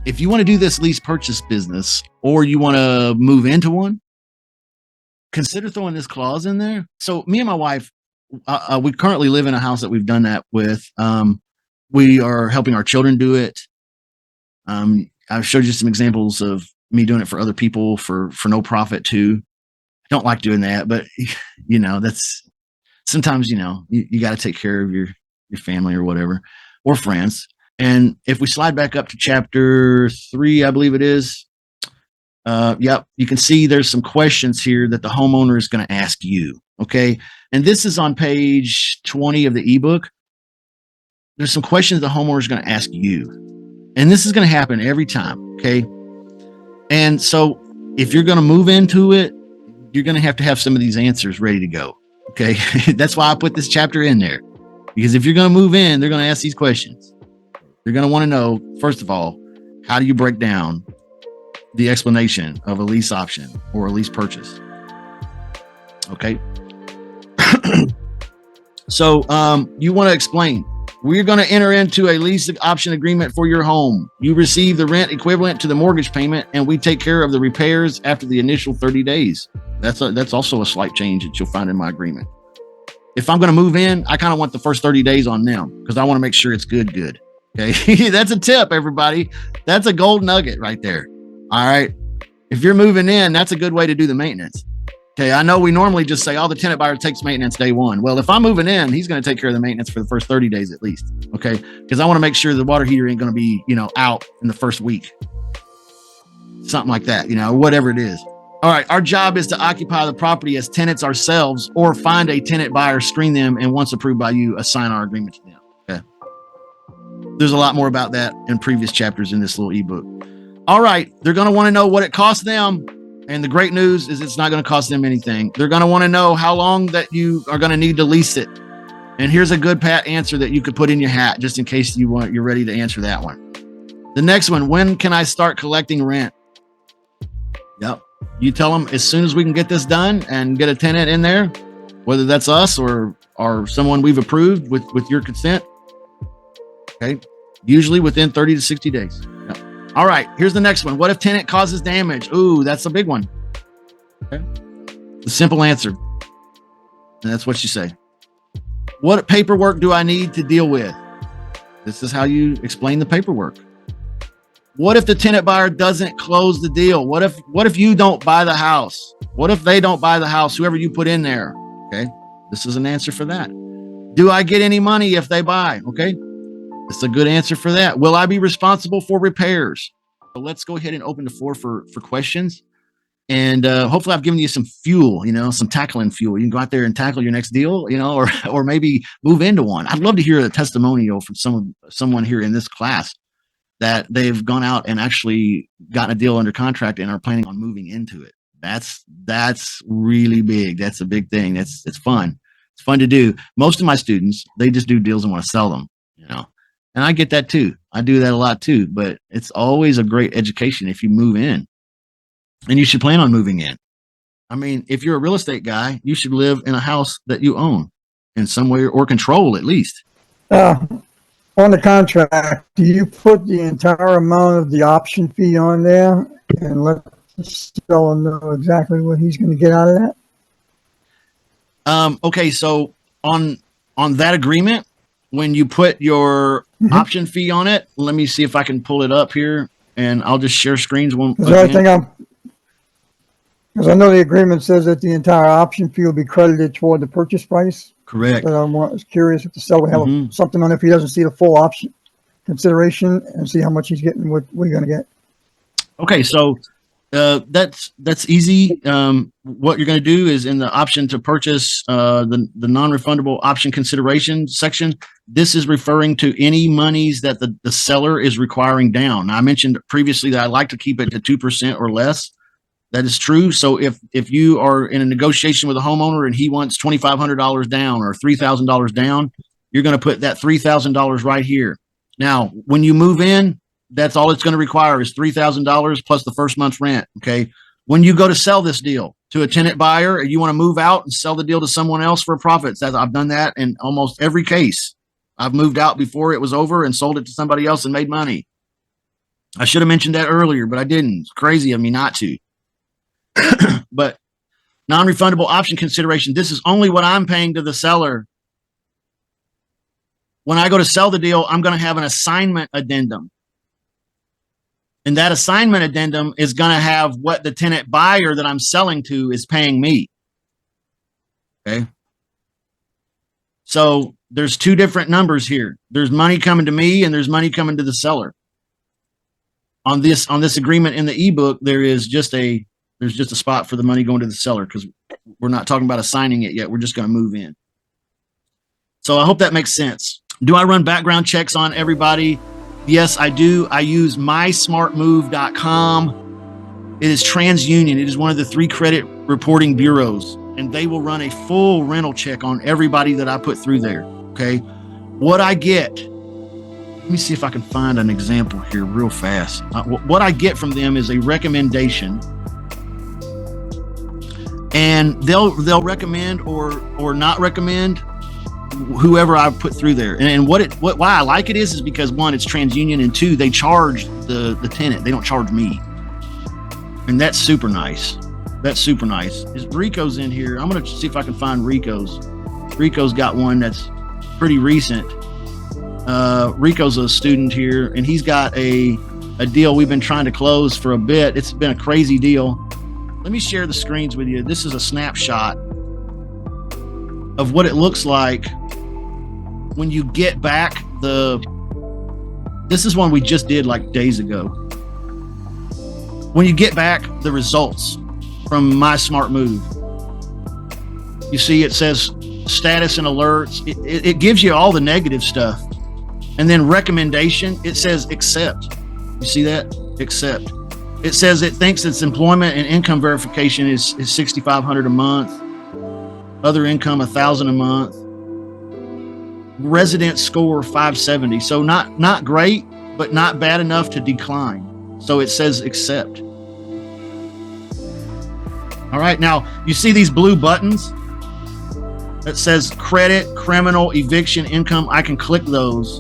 If you want to do this lease purchase business, or you want to move into one, consider throwing this clause in there. So me and my wife, we currently live in a house that we've done that with. We are helping our children do it. I've showed you some examples of me doing it for other people for no profit too. I don't like doing that, but that's sometimes, you got to take care of your family or whatever, or friends. And if we slide back up to chapter 3, I believe it is. Yep. You can see there's some questions here that the homeowner is going to ask you. Okay. And this is on page 20 of the ebook. There's some questions the homeowner is going to ask you. And this is going to happen every time. Okay. And so if you're going to move into it, you're going to have some of these answers ready to go. Okay. That's why I put this chapter in there, because if you're going to move in, they're going to ask these questions. They're going to want to know, first of all, how do you break down the explanation of a lease option or a lease purchase? Okay. So you want to explain, we're going to enter into a lease option agreement for your home. You receive the rent equivalent to the mortgage payment, and we take care of the repairs after the initial 30 days. That's also a slight change that you'll find in my agreement. If I'm going to move in, I kind of want the first 30 days on them because I want to make sure it's good. Okay. That's a tip, everybody. That's a gold nugget right there. All right. If you're moving in, that's a good way to do the maintenance. Okay. I know we normally just say, the tenant buyer takes maintenance day one. Well, if I'm moving in, he's going to take care of the maintenance for the first 30 days at least. Okay. Because I want to make sure the water heater ain't going to be, out in the first week. Something like that, whatever it is. All right. Our job is to occupy the property as tenants ourselves, or find a tenant buyer, screen them, and once approved by you, assign our agreement to them. Okay. There's a lot more about that in previous chapters in this little ebook. All right. They're going to want to know what it costs them. And the great news is it's not going to cost them anything. They're going to want to know how long that you are going to need to lease it. And here's a good pat answer that you could put in your hat just in case you're ready to answer that one. The next one, when can I start collecting rent? Yep. You tell them as soon as we can get this done and get a tenant in there, whether that's us or someone we've approved with your consent. Okay. Usually within 30 to 60 days. Yep. All right. Here's the next one. What if tenant causes damage? Ooh, that's a big one. Okay. The simple answer. And that's what you say. What paperwork do I need to deal with? This is how you explain the paperwork. What if the tenant buyer doesn't close the deal? What if you don't buy the house? What if they don't buy the house, whoever you put in there? Okay. This is an answer for that. Do I get any money if they buy? Okay. It's a good answer for that. Will I be responsible for repairs? So let's go ahead and open the floor for questions. And hopefully I've given you some fuel, some tackling fuel. You can go out there and tackle your next deal, or maybe move into one. I'd love to hear a testimonial from someone here in this class that they've gone out and actually gotten a deal under contract and are planning on moving into it. That's really big. That's a big thing. It's fun. It's fun to do. Most of my students, they just do deals and want to sell them, and I get that too. I do that a lot too, but it's always a great education if you move in, and you should plan on moving in. I mean, if you're a real estate guy, you should live in a house that you own in some way or control at least.
On the contract, do you put the entire amount of the option fee on there and let the seller know exactly what he's going to get out of that?
Okay, so on that agreement, when you put your option fee on it, let me see if I can pull it up here, and I'll just share screens one.
Because I know the agreement says that the entire option fee will be credited toward the purchase price.
Correct.
But I was curious if the seller have something on if he doesn't see the full option consideration and see how much he's getting, what we're going to get.
Okay, so that's easy. What you're going to do is in the option to purchase, the non-refundable option consideration section, this is referring to any monies that the seller is requiring down. Now, I mentioned previously that I like to keep it to 2% or less. That is true. So if you are in a negotiation with a homeowner and he wants $2,500 down or $3,000 down, you're going to put that $3,000 right here. Now, when you move in, that's all it's going to require is $3,000 plus the first month's rent. Okay. When you go to sell this deal to a tenant buyer, or you want to move out and sell the deal to someone else for a profit, I've done that in almost every case. I've moved out before it was over and sold it to somebody else and made money. I should have mentioned that earlier, but I didn't. It's crazy of me not to. But non-refundable option consideration, this is only what I'm paying to the seller. When I go to sell the deal, I'm going to have an assignment addendum. And that assignment addendum is going to have what the tenant buyer that I'm selling to is paying me. Okay. So there's two different numbers here. There's money coming to me and there's money coming to the seller. On this agreement in the ebook, there is just a There's just a spot for the money going to the seller because we're not talking about assigning it yet. We're just going to move in. So I hope that makes sense. Do I run background checks on everybody? Yes, I do. I use mysmartmove.com. It is TransUnion. It is one of the 3 credit reporting bureaus, and they will run a full rental check on everybody that I put through there. Okay. What I get, let me see if I can find an example here real fast. What I get from them is a recommendation, and they'll recommend or not recommend whoever I put through there. And why I like it is because 1, it's TransUnion, and 2, they charge the tenant. They don't charge me. And that's super nice. That's super nice. Is Rico's in here? I'm going to see if I can find Rico's. Rico's got one that's pretty recent. Rico's a student here, and he's got a deal we've been trying to close for a bit. It's been a crazy deal. Let me share the screens with you. This is a snapshot of what it looks like when you get back this is one we just did like days ago. When you get back the results from My Smart Move, you see it says status and alerts. It gives you all the negative stuff. And then recommendation, it says accept. You see that? Accept. It says it thinks its employment and income verification is $6,500 a month. Other income $1,000 a month. Resident score 570. So not great, but not bad enough to decline. So it says accept. All right, now you see these blue buttons that says credit, criminal, eviction, income. I can click those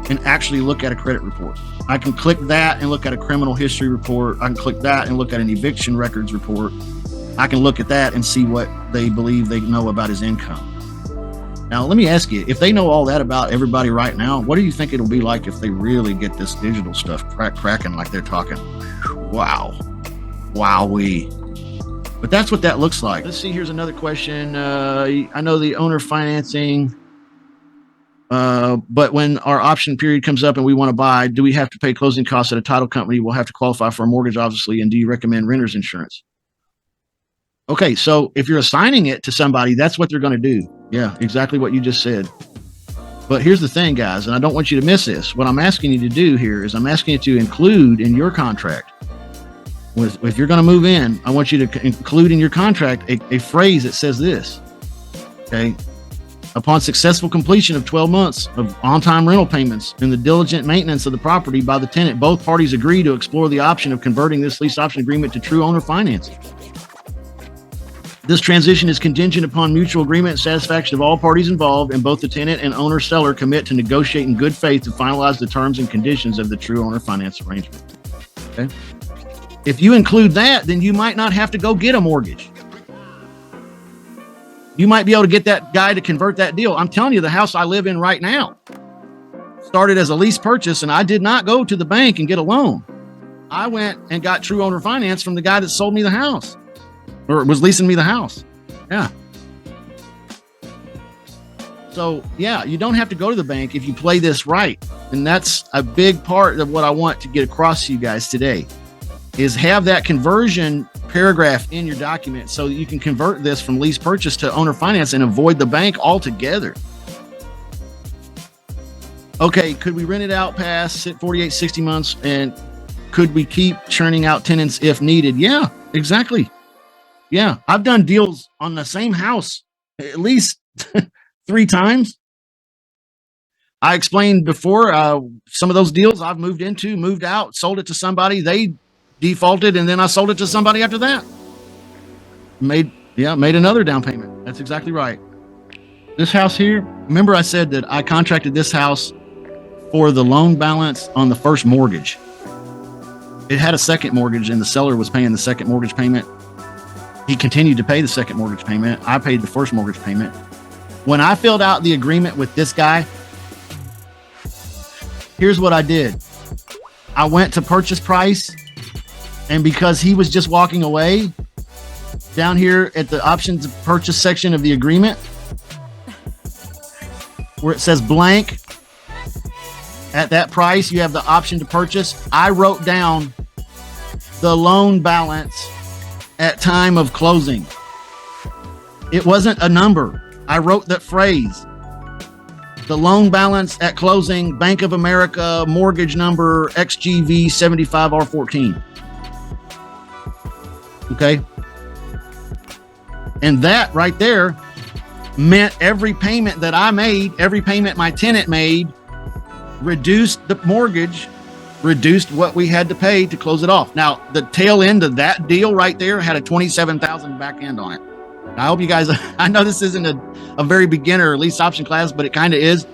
and actually look at a credit report. I can click that and look at a criminal history report. I can click that and look at an eviction records report. I can look at that and see what they believe they know about his income. Now, let me ask you, if they know all that about everybody right now, what do you think it'll be like if they really get this digital stuff cracking like they're talking? Wow. Wowee. But that's what that looks like. Let's see, here's another question. I know the owner financing, but when our option period comes up and we want to buy, do we have to pay closing costs at a title company? We'll have to qualify for a mortgage, obviously. And do you recommend renter's insurance? Okay, so if you're assigning it to somebody, that's what they're going to do. Yeah, exactly what you just said. But here's the thing, guys, and I don't want you to miss this. What I'm asking you to do here is I'm asking you to include in your contract, if you're going to move in, I want you to include in your contract a phrase that says this. Okay. Upon successful completion of 12 months of on-time rental payments and the diligent maintenance of the property by the tenant, both parties agree to explore the option of converting this lease option agreement to true owner financing. This transition is contingent upon mutual agreement and satisfaction of all parties involved, and both the tenant and owner seller commit to negotiate in good faith to finalize the terms and conditions of the true owner finance arrangement. Okay. If you include that, then you might not have to go get a mortgage. You might be able to get that guy to convert that deal. I'm telling you, the house I live in right now started as a lease purchase, and I did not go to the bank and get a loan. I went and got true owner finance from the guy that sold me the house or was leasing me the house. Yeah. So yeah, you don't have to go to the bank if you play this right. And that's a big part of what I want to get across to you guys today, is have that conversion paragraph in your document so that you can convert this from lease purchase to owner finance and avoid the bank altogether. Okay, could we rent it out past 48, 60 months? And could we keep churning out tenants if needed? Yeah, exactly. Yeah, I've done deals on the same house at least 3 times. I explained before, some of those deals I've moved into, moved out, sold it to somebody, they defaulted, and then I sold it to somebody after that. Made another down payment. That's exactly right. This house here, remember I said that I contracted this house for the loan balance on the first mortgage. It had a second mortgage, and the seller was paying the second mortgage payment. He continued to pay the second mortgage payment. I paid the first mortgage payment. When I filled out the agreement with this guy, here's what I did. I went to purchase price, and because he was just walking away, down here at the options of purchase section of the agreement, where it says blank, at that price, you have the option to purchase. I wrote down the loan balance at time of closing. It wasn't a number. I wrote that phrase. The loan balance at closing, Bank of America, mortgage number XGV 75R14. Okay. And that right there meant every payment that I made, every payment my tenant made, reduced the mortgage, reduced what we had to pay to close it off. Now, the tail end of that deal right there had a $27,000 back end on it. I hope you guys, I know this isn't a very beginner lease option class, but it kind of is.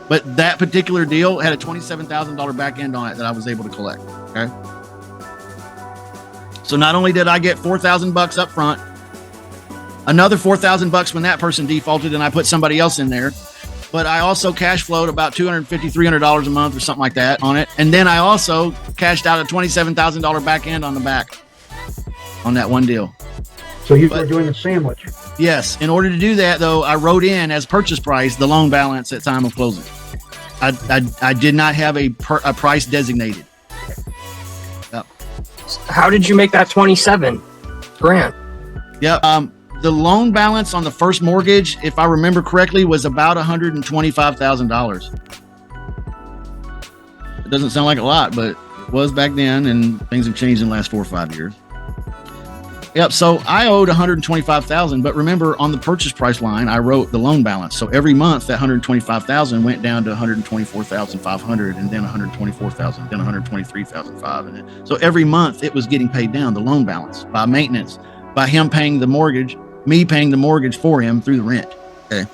But that particular deal had a $27,000 back end on it that I was able to collect. Okay. So not only did I get $4,000 up front, another $4,000 when that person defaulted and I put somebody else in there, but I also cash flowed about $250, $300 a month or something like that on it. And then I also cashed out a $27,000 back end on the back on that one deal.
So you were doing a sandwich.
Yes. In order to do that, though, I wrote in as purchase price the loan balance at time of closing. I did not have a price designated. Yep.
How did you make that 27 grand?
Yep. The loan balance on the first mortgage, if I remember correctly, was about $125,000. It doesn't sound like a lot, but it was back then, and things have changed in the last 4 or 5 years. Yep. So I owed $125,000, but remember on the purchase price line, I wrote the loan balance. So every month that $125,000 went down to $124,500, and then $124,000, then $123,500, and then, so every month it was getting paid down, the loan balance, by maintenance, by him paying the mortgage, me paying the mortgage for him through the rent. Okay.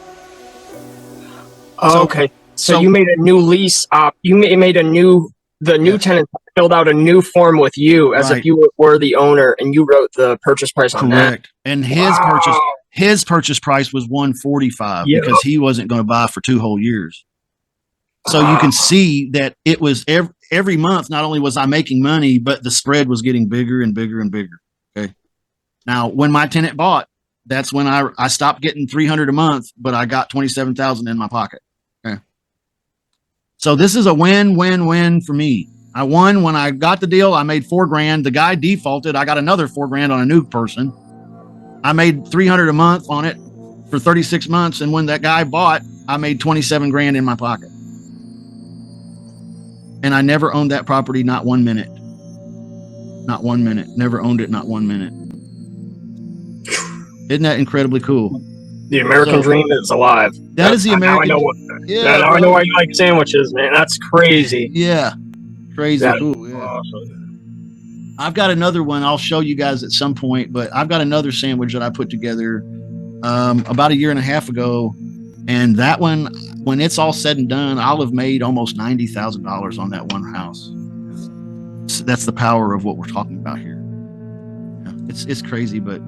Oh, okay. So you made a new lease op. You made the new tenant filled out a new form with you as if you were the owner, and you wrote the purchase price on that.
Correct. And his purchase price was $145 because he wasn't going to buy for 2 whole years. So you can see that it was every month. Not only was I making money, but the spread was getting bigger and bigger and bigger. Okay. Now, when my tenant bought, that's when I stopped getting $300 a month, but I got $27,000 in my pocket. Okay. So this is a win-win-win for me. I won when I got the deal. I made $4 grand. The guy defaulted. I got another $4 grand on a new person. I made $300 a month on it for 36 months. And when that guy bought, I made 27 grand in my pocket. And I never owned that property, not 1 minute. Not 1 minute. Never owned it, not 1 minute. Isn't that incredibly cool?
The American dream is alive.
That is the American.
Now I know why you like sandwiches, man. That's crazy.
Yeah. Crazy cool. Yeah.
Awesome.
I've got another one I'll show you guys at some point, but I've got another sandwich that I put together about 1.5 years ago. And that one, when it's all said and done, I'll have made almost $90,000 on that one house. So that's the power of what we're talking about here. It's crazy, but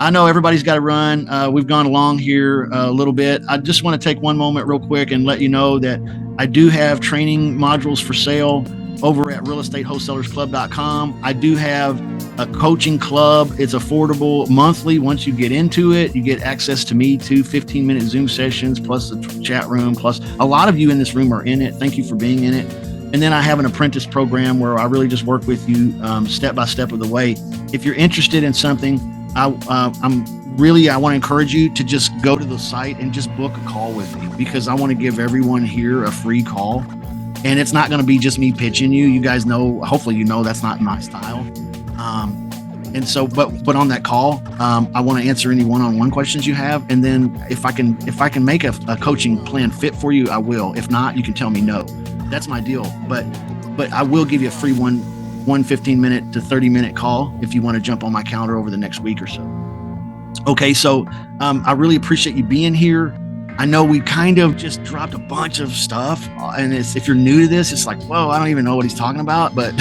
I know everybody's got to run. We've gone along here a little bit. I just want to take one moment real quick and let you know that I do have training modules for sale over at realestatewholesalerclub.com. I do have a coaching club. It's affordable monthly. Once you get into it, you get access to me, 2 15-minute Zoom sessions, plus the chat room, plus a lot of you in this room are in it. Thank you for being in it. And then I have an apprentice program where I really just work with you step by step of the way. If you're interested in something, I want to encourage you to just go to the site and just book a call with me, because I want to give everyone here a free call. And it's not going to be just me pitching you. You guys know, hopefully you know that's not my style. And so, but on that call, I want to answer any one-on-one questions you have. And then if I can make a coaching plan fit for you, I will. If not, you can tell me no. That's my deal. But I will give you a free one 15-minute to 30-minute call if you want to jump on my calendar over the next week or so. Okay, so I really appreciate you being here. I know we kind of just dropped a bunch of stuff, and if you're new to this, it's like, whoa, I don't even know what he's talking about, but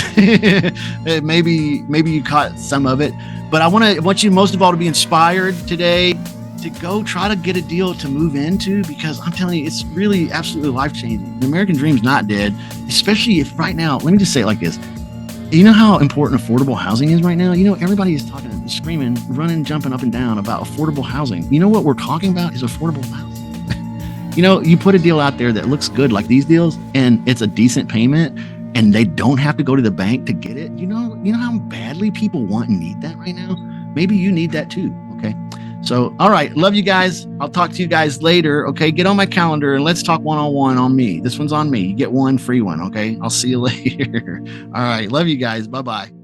maybe you caught some of it. But I want you most of all to be inspired today to go try to get a deal to move into, because I'm telling you, it's really absolutely life-changing. The American dream's not dead, especially if right now, let me just say it like this. You know how important affordable housing is right now? You know, everybody is talking, screaming, running, jumping up and down about affordable housing. You know what we're talking about is affordable housing. You know, you put a deal out there that looks good, like these deals, and it's a decent payment, and they don't have to go to the bank to get it. You know how badly people want and need that right now? maybe you need that too. Okay. So, all right. Love you guys. I'll talk to you guys later. Okay. Get on my calendar and let's talk one-on-one on me. This one's on me. You get one free one. Okay. I'll see you later. All right. Love you guys. Bye-bye.